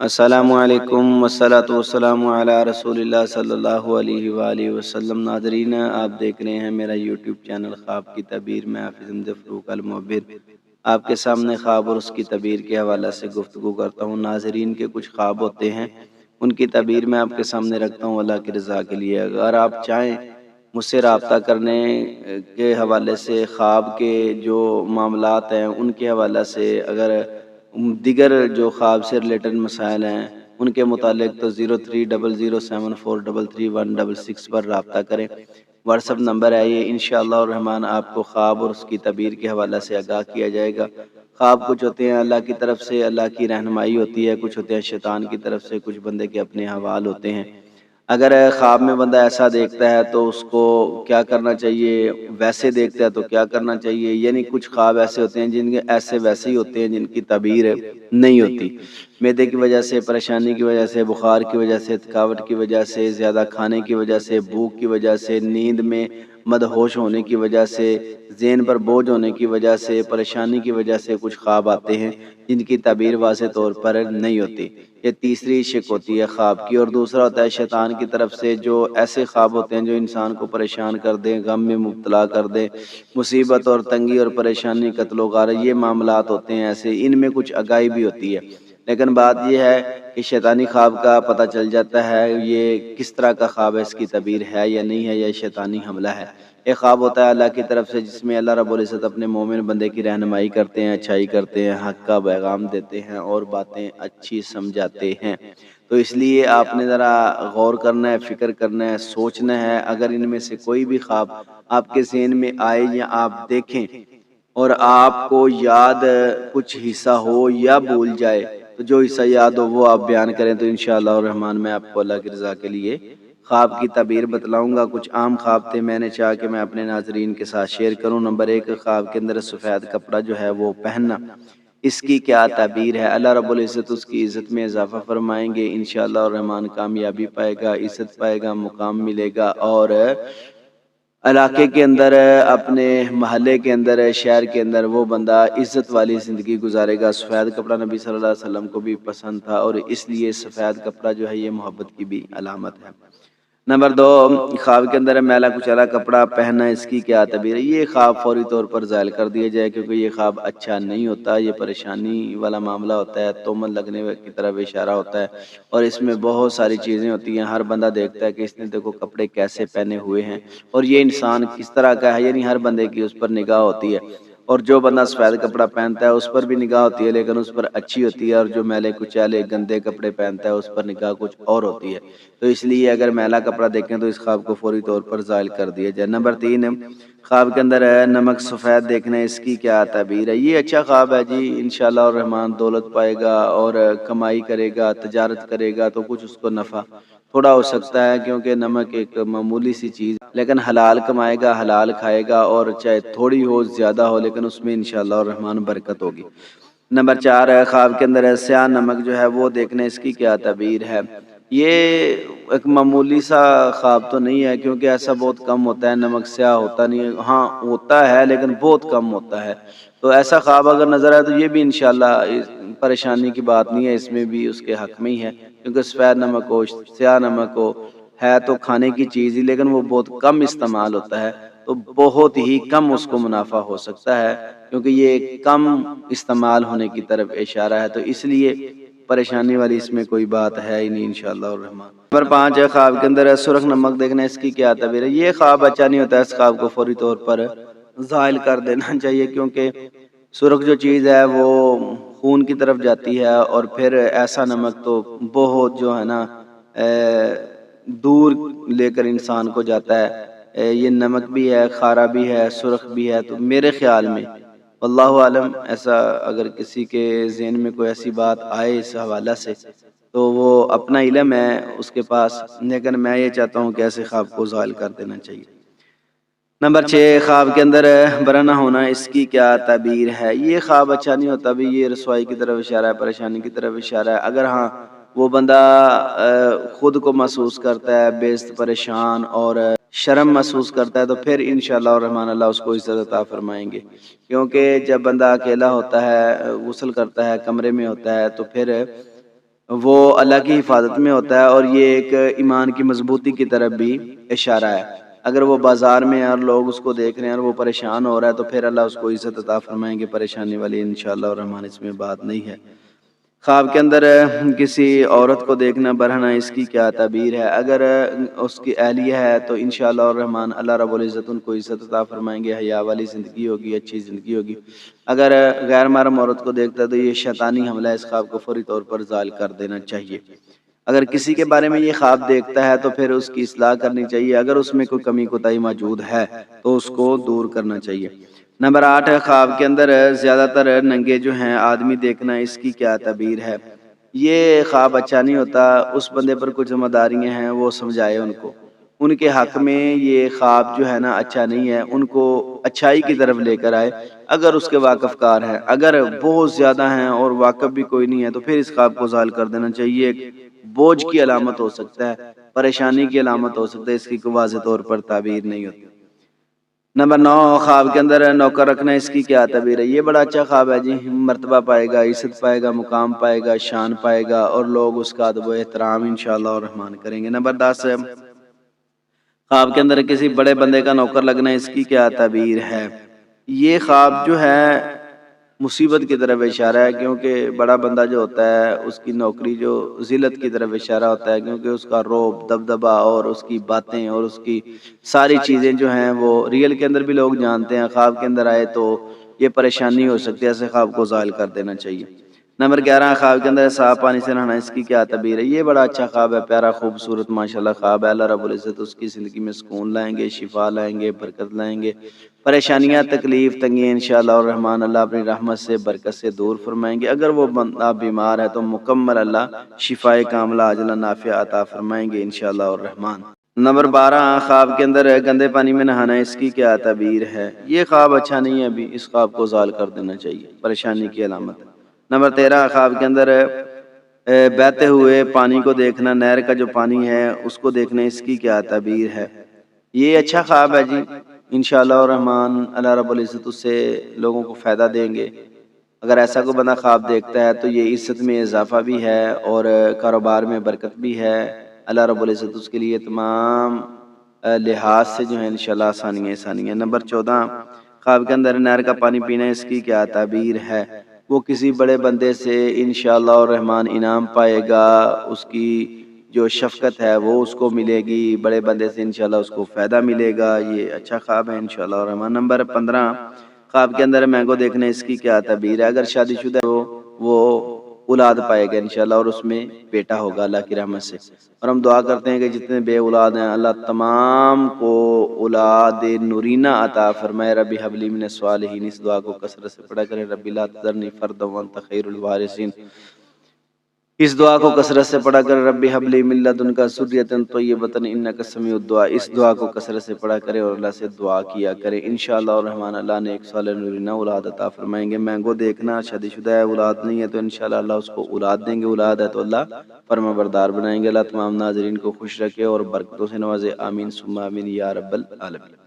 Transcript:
السلام علیکم والصلاۃ والسلام علی رسول اللہ صلی اللہ علیہ وآلہ وسلم۔ ناظرین، آپ دیکھ رہے ہیں میرا یوٹیوب چینل خواب کی تعبیر میں حافظ حمزہ فروق المعبر آپ کے سامنے خواب اور اس کی تعبیر کے حوالے سے گفتگو کرتا ہوں۔ ناظرین کے کچھ خواب ہوتے ہیں، ان کی تعبیر میں آپ کے سامنے رکھتا ہوں اللہ کی رضا کے لیے۔ اگر آپ چاہیں مجھ سے رابطہ کرنے کے حوالے سے، خواب کے جو معاملات ہیں ان کے حوالے سے، اگر دیگر جو خواب سے ریلیٹڈ مسائل ہیں ان کے متعلق، تو 030074333166 پر رابطہ کریں۔ واٹس اپ نمبر ہے یہ۔ انشاءاللہ الرحمن آپ کو خواب اور اس کی تعبیر کے حوالے سے آگاہ کیا جائے گا۔ خواب کچھ ہوتے ہیں اللہ کی طرف سے، اللہ کی رہنمائی ہوتی ہے، کچھ ہوتے ہیں شیطان کی طرف سے، کچھ بندے کے اپنے حوال ہوتے ہیں۔ اگر خواب میں بندہ ایسا دیکھتا ہے تو اس کو کیا کرنا چاہیے، ویسے دیکھتا ہے تو کیا کرنا چاہیے، یعنی کچھ خواب ایسے ہوتے ہیں جن کے ایسے ویسے ہی ہوتے ہیں جن کی تعبیر نہیں ہوتی۔ معدے کی وجہ سے، پریشانی کی وجہ سے، بخار کی وجہ سے، تھکاوٹ کی وجہ سے، زیادہ کھانے کی وجہ سے، بھوک کی وجہ سے، نیند میں مدہوش ہونے کی وجہ سے، ذہن پر بوجھ ہونے کی وجہ سے، پریشانی کی وجہ سے کچھ خواب آتے ہیں جن کی تعبیر واضح طور پر نہیں ہوتی۔ یہ تیسری شک ہوتی ہے خواب کی۔ اور دوسرا ہوتا ہے شیطان کی طرف سے جو ایسے خواب ہوتے ہیں جو انسان کو پریشان کر دیں، غم میں مبتلا کر دیں، مصیبت اور تنگی اور پریشانی، قتل و غارت، یہ معاملات ہوتے ہیں ایسے۔ ان میں کچھ آگاہی بھی ہوتی ہے، لیکن بات یہ ہے کہ شیطانی خواب کا پتہ چل جاتا ہے یہ کس طرح کا خواب ہے، اس کی تعبیر ہے یا نہیں ہے، یا شیطانی حملہ ہے۔ ایک خواب ہوتا ہے اللہ کی طرف سے جس میں اللہ رب العزت اپنے مومن بندے کی رہنمائی کرتے ہیں، اچھائی کرتے ہیں، حق کا پیغام دیتے ہیں اور باتیں اچھی سمجھاتے ہیں۔ تو اس لیے آپ نے ذرا غور کرنا ہے، فکر کرنا ہے، سوچنا ہے۔ اگر ان میں سے کوئی بھی خواب آپ کے ذہن میں آئے یا آپ دیکھیں اور آپ کو یاد کچھ حصہ ہو یا بھول جائے، تو جو حصہ یاد ہو وہ آپ بیان کریں، تو انشاءاللہ الرحمن میں آپ کو اللہ کی رضا کے لیے خواب کی تعبیر بتلاؤں گا۔ کچھ عام خواب تھے، میں نے چاہا کہ میں اپنے ناظرین کے ساتھ شیئر کروں۔ نمبر 1، خواب کے اندر سفید کپڑا جو ہے وہ پہننا، اس کی کیا تعبیر ہے؟ اللہ رب العزت اس کی عزت میں اضافہ فرمائیں گے، انشاءاللہ الرحمن کامیابی پائے گا، عزت پائے گا، مقام ملے گا، اور علاقے کے اندر، اپنے محلے کے اندر، شہر کے اندر وہ بندہ عزت والی زندگی گزارے گا۔ سفید کپڑا نبی صلی اللہ علیہ وسلم کو بھی پسند تھا، اور اس لیے سفید کپڑا جو ہے یہ محبت کی بھی علامت ہے۔ نمبر 2، خواب کے اندر میلا کچیلا کپڑا پہننا، اس کی کیا تعبیر ہے؟ یہ خواب فوری طور پر زائل کر دیا جائے، کیونکہ یہ خواب اچھا نہیں ہوتا، یہ پریشانی والا معاملہ ہوتا ہے، تہمت لگنے کی طرف اشارہ ہوتا ہے، اور اس میں بہت ساری چیزیں ہوتی ہیں۔ ہر بندہ دیکھتا ہے کہ اس نے دیکھو کپڑے کیسے پہنے ہوئے ہیں اور یہ انسان کس طرح کا ہے، یعنی ہر بندے کی اس پر نگاہ ہوتی ہے، اور جو بندہ سفید کپڑا پہنتا ہے اس پر بھی نگاہ ہوتی ہے، لیکن اس پر اچھی ہوتی ہے، اور جو میلے کچیلے گندے کپڑے پہنتا ہے اس پر نگاہ کچھ اور ہوتی ہے۔ تو اس لیے اگر میلا کپڑا دیکھیں تو اس خواب کو فوری طور پر زائل کر دیا جائے۔ نمبر 3، خواب کے اندر ہے نمک سفید دیکھنا، اس کی کیا تعبیر ہے؟ یہ اچھا خواب ہے جی، انشاءاللہ الرحمن دولت پائے گا اور کمائی کرے گا، تجارت کرے گا، تو کچھ اس کو نفع تھوڑا ہو سکتا ہے، کیونکہ نمک ایک معمولی سی چیز، لیکن حلال کمائے گا، حلال کھائے گا، اور چاہے تھوڑی ہو زیادہ ہو لیکن اس میں انشاءاللہ الرحمن برکت ہوگی۔ نمبر 4 ہے خواب کے اندر ہے سیاہ نمک جو ہے وہ دیکھنا، اس کی کیا تعبیر ہے؟ یہ ایک معمولی سا خواب تو نہیں ہے، کیونکہ ایسا بہت کم ہوتا ہے، نمک سیاہ ہوتا نہیں ہے، ہاں ہوتا ہے لیکن بہت کم ہوتا ہے۔ تو ایسا خواب اگر نظر آئے تو یہ بھی انشاءاللہ پریشانی کی بات نہیں ہے، اس میں بھی اس کے حق میں ہی ہے، کیونکہ سفید نمک ہو، سیاہ نمک ہو، ہے تو کھانے کی چیز ہی، لیکن وہ بہت کم استعمال ہوتا ہے، تو بہت ہی کم اس کو منافع ہو سکتا ہے، کیونکہ یہ کم استعمال ہونے کی طرف اشارہ ہے، تو اس لیے پریشانی والی اس میں کوئی بات ہے ہی نہیں انشاءاللہ الرحمن۔ نمبر 5 ہے خواب کے اندر ہے سرخ نمک دیکھنا، اس کی کیا تعبیر ہے؟ یہ خواب اچھا نہیں ہوتا، اس خواب کو فوری طور پر زائل کر دینا چاہیے، کیونکہ سرخ جو چیز ہے وہ خون کی طرف جاتی ہے، اور پھر ایسا نمک تو بہت جو ہے نا دور لے کر انسان کو جاتا ہے۔ یہ نمک بھی ہے، کھارا بھی ہے، سرخ بھی ہے، تو میرے خیال میں واللہ عالم، ایسا اگر کسی کے ذہن میں کوئی ایسی بات آئے اس حوالہ سے تو وہ اپنا علم ہے اس کے پاس، لیکن میں یہ چاہتا ہوں کہ ایسے خواب کو زائل کر دینا چاہیے۔ نمبر 6، خواب کے اندر برا نہ ہونا، اس کی کیا تعبیر ہے؟ یہ خواب اچھا نہیں ہوتا بھی، یہ رسوائی کی طرف اشارہ ہے، پریشانی کی طرف اشارہ ہے۔ اگر ہاں وہ بندہ خود کو محسوس کرتا ہے بےعزت، پریشان اور شرم محسوس کرتا ہے، تو پھر انشاءاللہ الرحمن اللہ اس کو عزت عطا فرمائیں گے، کیونکہ جب بندہ اکیلا ہوتا ہے، غسل کرتا ہے، کمرے میں ہوتا ہے، تو پھر وہ اللہ کی حفاظت میں ہوتا ہے، اور یہ ایک ایمان کی مضبوطی کی طرف بھی اشارہ ہے۔ اگر وہ بازار میں ہے اور لوگ اس کو دیکھ رہے ہیں اور وہ پریشان ہو رہا ہے تو پھر اللہ اس کو عزت عطا فرمائیں گے، پریشانی والی انشاءاللہ الرحمن اس میں بات نہیں ہے۔ خواب کے اندر کسی عورت کو دیکھنا برہنہ، اس کی کیا تعبیر ہے؟ اگر اس کی اہلیہ ہے تو انشاءاللہ الرحمن اللہ رب العزت ان کو عزت عطا فرمائیں گے، حیا والی زندگی ہوگی، اچھی زندگی ہوگی۔ اگر غیر محرم عورت کو دیکھتا ہے تو یہ شیطانی حملہ ہے، اس خواب کو فوری طور پر زائل کر دینا چاہیے۔ اگر کسی کے بارے میں یہ خواب دیکھتا ہے تو پھر اس کی اصلاح کرنی چاہیے، اگر اس میں کوئی کمی کوتاہی موجود ہے تو اس کو دور کرنا چاہیے۔ نمبر 8 ہے، خواب کے اندر زیادہ تر ننگے جو ہیں آدمی دیکھنا، اس کی کیا تعبیر ہے؟ یہ خواب اچھا نہیں ہوتا، اس بندے پر کچھ ذمہ داریاں ہیں وہ سمجھائے ان کو، ان کے حق میں یہ خواب جو ہے نا اچھا نہیں ہے، ان کو اچھائی کی طرف لے کر آئے اگر اس کے واقف کار ہیں۔ اگر بہت زیادہ ہیں اور واقف بھی کوئی نہیں ہے تو پھر اس خواب کو زائل کر دینا چاہیے۔ بوجھ کی علامت ہو سکتا ہے، پریشانی کی علامت ہو سکتا ہے، اس کی کوئی واضح طور پر تعبیر نہیں ہوتی۔ نمبر 9، خواب کے اندر نوکر رکھنا، اس کی کیا تعبیر ہے؟ یہ بڑا اچھا خواب ہے جی، مرتبہ پائے گا، عزت پائے گا، مقام پائے گا، شان پائے گا، اور لوگ اس کا ادب و احترام انشاءاللہ الرحمن کریں گے۔ نمبر 10، خواب کے اندر کسی بڑے بندے کا نوکر لگنا، اس کی کیا تعبیر ہے؟ یہ خواب جو ہے مصیبت کی طرف اشارہ ہے، کیونکہ بڑا بندہ جو ہوتا ہے اس کی نوکری جو ذلت کی طرف اشارہ ہوتا ہے، کیونکہ اس کا روب، دبدبہ اور اس کی باتیں اور اس کی ساری چیزیں جو ہیں وہ ریئل کے اندر بھی لوگ جانتے ہیں، خواب کے اندر آئے تو یہ پریشانی ہو سکتی ہے، ایسے خواب کو زائل کر دینا چاہیے۔ نمبر 11، خواب کے اندر صاف پانی سے نہانا، اس کی کیا تعبیر ہے؟ یہ بڑا اچھا خواب ہے، پیارا خوبصورت ماشاءاللہ خواب ہے، اللہ رب العزت اس کی زندگی میں سکون لائیں گے، شفا لائیں گے، برکت لائیں گے، پریشانیاں، تکلیف، تنگیاں انشاءاللہ الرحمن اللہ اپنی رحمت سے، برکت سے دور فرمائیں گے۔ اگر وہ بندہ بیمار ہے تو مکمل اللہ شفائے کاملہ عاجلہ نافعہ عطا فرمائیں گے انشاءاللہ الرحمن۔ نمبر 12، خواب کے اندر گندے پانی میں نہانا، اس کی کیا تعبیر ہے؟ یہ خواب اچھا نہیں ہے، ابھی اس خواب کو زائل کر دینا چاہیے، پریشانی کی علامت ہے۔ نمبر 13، خواب کے اندر بہتے ہوئے پانی کو دیکھنا، نہر کا جو پانی ہے اس کو دیکھنا، اس کی کیا تعبیر ہے؟ یہ اچھا خواب ہے جی، انشاءاللہ الرحمن اللہ رب العزت اس سے لوگوں کو فائدہ دیں گے۔ اگر ایسا کوئی بندہ خواب دیکھتا ہے تو یہ عزت میں اضافہ بھی ہے اور کاروبار میں برکت بھی ہے، اللہ رب العزت اس کے لیے تمام لحاظ سے جو ہے انشاءاللہ آسانیاں۔ نمبر 14، خواب کے اندر نہر کا پانی پینا، اس کی کیا تعبیر ہے؟ وہ کسی بڑے بندے سے انشاءاللہ الرحمن انعام پائے گا، اس کی جو شفقت ہے وہ اس کو ملے گی، بڑے بندے سے انشاءاللہ اس کو فائدہ ملے گا، یہ اچھا خواب ہے انشاءاللہ الرحمن۔ نمبر 15، خواب کے اندر مینگو دیکھنا، اس کی کیا تعبیر ہے؟ اگر شادی شدہ ہے وہ اولاد پائے گا انشاءاللہ، اور اس میں بیٹا ہوگا اللہ کی رحمت سے۔ اور ہم دعا کرتے ہیں کہ جتنے بے اولاد ہیں اللہ تمام کو اولاد نورینہ عطا فرمائے، رب حب لی من الصالحین۔ اس دعا کو کثرت سے پڑھا کریں، رب لا تذرنی فردا وانت خیر الوارثین۔ اس دعا کو کثرت سے پڑھا کر رب حب لی من لدنک ذریۃ طیبۃ انک سمیع الدعاء، اس دعا کو کثرت سے پڑھا کریں اور اللہ سے دعا کیا کریں، انشاءاللہ الرحمن اللہ نے ایک صالح نورینہ اولاد عطا فرمائیں گے۔ مینگو دیکھنا، شادی شدہ ہے، اولاد نہیں ہے تو انشاءاللہ اللہ اس کو اولاد دیں گے، اولاد ہے تو اللہ فرما بردار بنائیں گے۔ اللہ تمام ناظرین کو خوش رکھے اور برکتوں سے نوازے، آمین ثم آمین یا رب العالمین۔